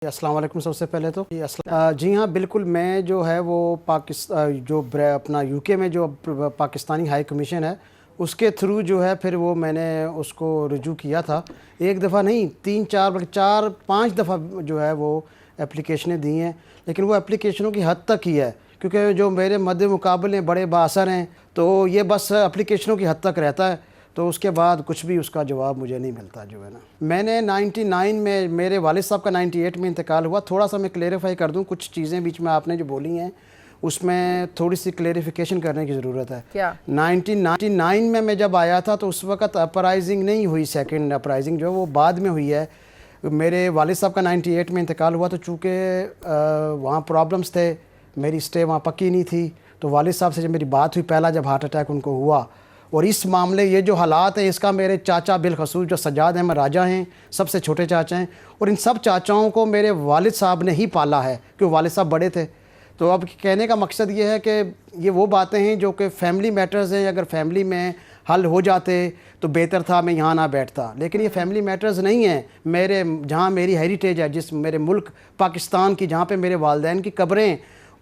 अस्सलाम वालेकुम। सबसे पहले तो जी हाँ, बिल्कुल। मैं जो है वो अपना यूके में जो पाकिस्तानी हाई कमीशन है उसके थ्रू जो है फिर वो मैंने उसको रुजू किया था। एक दफ़ा नहीं, तीन चार बल्कि चार पाँच दफ़ा जो है वो एप्लीकेशनें दी हैं, लेकिन वो एप्लीकेशनों की हद तक ही है, क्योंकि जो मेरे मद्दे मुकाबले बड़े बाअसर हैं तो ये बस एप्लीकेशनों की हद तक रहता है, तो उसके बाद कुछ भी उसका जवाब मुझे नहीं मिलता जो है ना। मैंने 99 में, मेरे वालिद साहब का 98 में इंतकाल हुआ। थोड़ा सा मैं क्लेरिफाई कर दूं, कुछ चीज़ें बीच में आपने जो बोली हैं उसमें थोड़ी सी क्लेरिफिकेशन करने की ज़रूरत है। क्या 1999 में मैं जब आया था तो उस वक्त अपराइजिंग नहीं हुई, सेकंड अपराइजिंग जो है वो बाद में हुई है। मेरे वालिद साहब का 98 में इंतकाल हुआ, तो चूँकि वहाँ प्रॉब्लम्स थे, मेरी स्टे वहाँ पक्की नहीं थी, तो वालिद साहब से जब मेरी बात हुई, पहला जब हार्ट अटैक उनको हुआ, और इस मामले ये जो हालात है इसका मेरे चाचा बिलखसूस जो सज्जाद अहमद राजा हैं, सबसे छोटे चाचा हैं, और इन सब चाचाओं को मेरे वालिद साहब ने ही पाला है, क्योंकि वालिद साहब बड़े थे। तो अब कहने का मकसद ये है कि ये वो बातें हैं जो कि फैमिली मैटर्स हैं। अगर फैमिली में हल हो जाते तो बेहतर था, मैं यहाँ ना बैठता, लेकिन ये फैमिली मैटर्स नहीं हैं। मेरे जहाँ मेरी हेरिटेज है, जिस मेरे मुल्क पाकिस्तान की, जहाँ पे मेरे वालिदैन की कब्रें,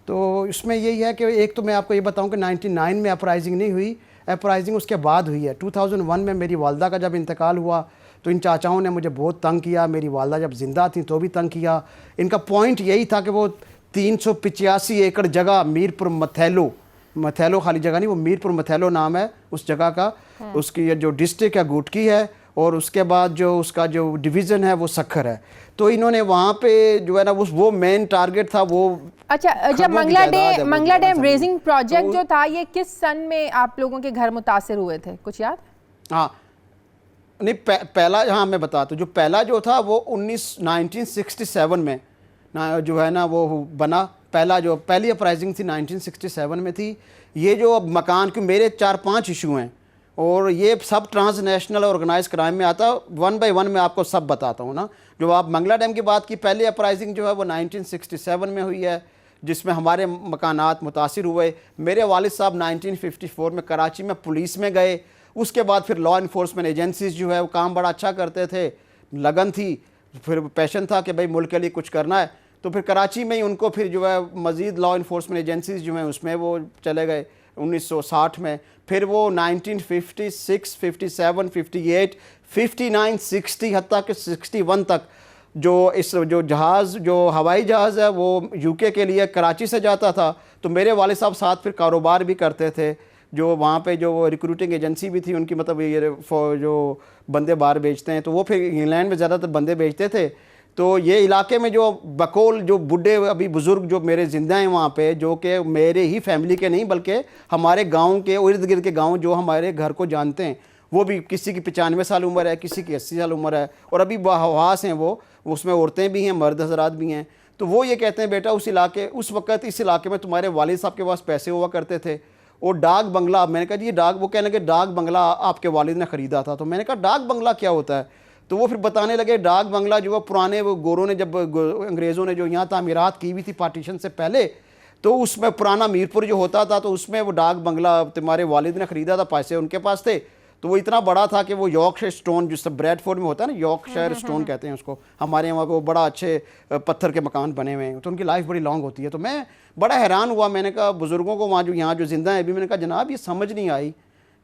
तो इसमें यही है कि एक तो मैं आपको ये बताऊँ कि 99 में अपराइजिंग नहीं हुई, अपराइजिंग उसके बाद हुई है। 2001 में मेरी वालदा का जब इंतकाल हुआ तो इन चाचाओं ने मुझे बहुत तंग किया। मेरी वालदा जब ज़िंदा थी तो भी तंग किया। इनका पॉइंट यही था कि वो 385 एकड़ जगह मीरपुर मथैलो खाली जगह नहीं, वो मीरपुर मथैलो नाम है उस जगह का, उसकी ये जो डिस्ट्रिक्ट है गुटकी है, और उसके बाद जो उसका जो डिवीज़न है वो सखर है। तो इन्होंने वहाँ पे जो है ना वो मेन टारगेट था वो। अच्छा, जब मंगला डैम रेजिंग प्रोजेक्ट जो था, ये किस सन में आप लोगों के घर मुतासिर हुए थे, कुछ याद? हाँ नहीं, पहला, हाँ मैं बताता हूँ। जो पहला जो था वो 1967 में ना जो है ना वो बना। पहली अपराइजिंग थी 1967 में थी। ये जो अब मकान के मेरे 4-5 इशू हैं, और ये सब ट्रांसनेशनल ऑर्गेनाइज क्राइम में आता। वन बाय वन मैं आपको सब बताता हूँ ना। जो आप मंगला डैम की बात की, पहली अपराइजिंग जो है वो 1967 में हुई है, जिसमें हमारे मकानात मुतासिर हुए। मेरे वालिद साहब 1954 में कराची में पुलिस में गए। उसके बाद फिर लॉ इन्फोर्समेंट एजेंसीज जो है वो काम बड़ा अच्छा करते थे, लगन थी, फिर पैशन था कि भाई मुल्क के लिए कुछ करना है। तो फिर कराची में ही उनको फिर जो है मज़ीद लॉ इन्फोर्समेंट एजेंसीज जो हैं उसमें वो चले गए 1960 में। फिर वो 1956, 57, 58, 59, 60 हत्ता कि 61 तक जो जहाज़, जो हवाई जहाज़ है वो यूके के लिए कराची से जाता था। तो मेरे वाले साहब साथ फिर कारोबार भी करते थे, जो वहाँ पे जो रिक्रूटिंग एजेंसी भी थी उनकी, मतलब ये जो बंदे बाहर बेचते हैं, तो वो फिर इंग्लैंड में ज़्यादातर बंदे बेचते थे। तो ये इलाके में जो बकौल जो बुढ़े अभी बुज़ुर्ग जो मेरे ज़िंदा हैं वहाँ पे, जो कि मेरे ही फैमिली के नहीं बल्कि हमारे गांव के इर्द गिर्द के गांव जो हमारे घर को जानते हैं, वो भी किसी की 95 साल उम्र है, किसी की 80 साल उम्र है, और अभी हवास हैं वो, उसमें औरतें भी हैं, मर्द हजरात भी हैं। तो वो ये कहते हैं, बेटा उस वक़्त इस इलाके में तुम्हारे वालिद साहब के पास पैसे हुआ करते थे, और डाक बंगला। मैंने कहा जी वो कहने लगे डाक बंगला आपके वालिद ने ख़रीदा था। तो मैंने कहा डाक बंगला क्या होता है? तो वो फिर बताने लगे डाक बंगला जो है पुराने वो गोरों ने, जब अंग्रेज़ों ने जो यहाँ तामीरात की हुई थी पार्टीशन से पहले, तो उसमें पुराना मीरपुर जो होता था, तो उसमें वो डाक बंगला तुम्हारे वालिद ने ख़रीदा था, पैसे उनके पास थे। तो वो इतना बड़ा था कि वो यॉर्कशायर स्टोन, जिससे ब्रैडफोर्ड में होता है ना, यॉर्कशायर स्टोन कहते हैं उसको, हमारे वहाँ वो बड़ा अच्छे पत्थर के मकान बने हुए हैं, तो उनकी लाइफ बड़ी लॉन्ग होती है। तो मैं बड़ा हैरान हुआ। मैंने कहा बुज़ुर्गों को वहाँ जो यहाँ जो ज़िंदा है अभी, मैंने कहा जनाब ये समझ नहीं आई,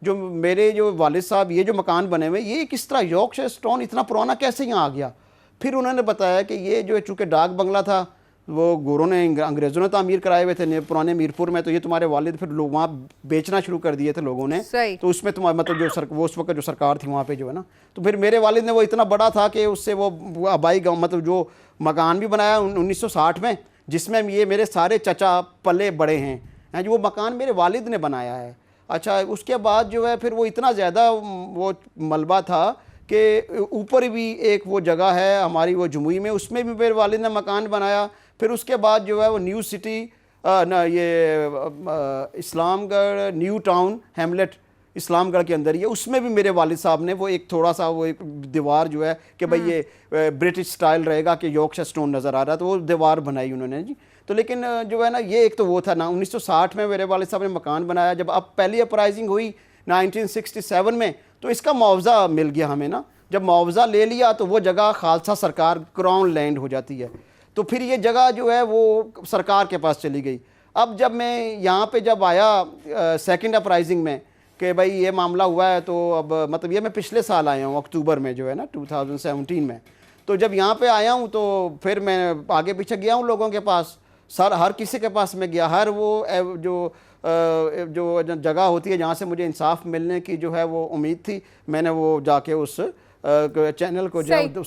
जो मेरे जो वालिद साहब ये जो मकान बने हुए, ये किस तरह यॉर्कशायर स्टोन इतना पुराना कैसे यहाँ आ गया? फिर उन्होंने बताया कि ये जो चूँकि डाक बंगला था वो गोरों ने, अंग्रेज़ों ने तामीर कराए हुए थे पुराने मीरपुर में, तो ये तुम्हारे वालिद फिर लोग वहाँ बेचना शुरू कर दिए थे लोगों ने। तो उसमें तुम्हारा मतलब वो उस वक्त जो सरकार थी वहाँ पे जो है ना, तो फिर मेरे वालिद ने वो इतना बड़ा था कि उससे वो आबाई गाँव, मतलब जो मकान भी बनाया 1960 में, जिसमें ये मेरे सारे चचा पले बड़े हैं, जो वो मकान मेरे वालिद ने बनाया है। अच्छा, उसके बाद जो है फिर वो इतना ज़्यादा वो मलबा था कि ऊपर भी एक वो जगह है हमारी वो जमुई में, उसमें भी मेरे वालिद ने मकान बनाया। फिर उसके बाद जो है वो new city Islamgarh new town Hamlet Islamgarh के अंदर ही है, उसमें भी मेरे वालिद साहब ने वो एक थोड़ा सा वो एक दीवार जो है कि भाई ये ब्रिटिश स्टाइल रहेगा कि यॉर्कशायर स्टोन नज़र आ रहा है, तो वो दीवार बनाई उन्होंने जी। तो लेकिन जो है ना, ये एक तो वो था ना, 1960 में मेरे वालिद साहब ने मकान बनाया। जब अब पहली अपराइजिंग हुई 1967 में, तो इसका मुआवजा मिल गया हमें ना। जब मुआवजा ले लिया तो वो जगह खालसा सरकार क्राउन लैंड हो जाती है। तो फिर ये जगह जो है वो सरकार के पास चली गई। अब जब मैं यहाँ पे जब आया सेकंड अपराइजिंग में कि भाई ये मामला हुआ है, तो अब मतलब ये मैं पिछले साल आया हूँ अक्टूबर में जो है ना 2017 में, तो जब यहाँ पे आया हूँ तो फिर मैं आगे पीछे गया हूँ लोगों के पास, हर किसी के पास मैं गया, हर वो जो जगह होती है जहाँ से मुझे इंसाफ मिलने की जो है वो उम्मीद थी, मैंने वो जाके उस चैनल को जो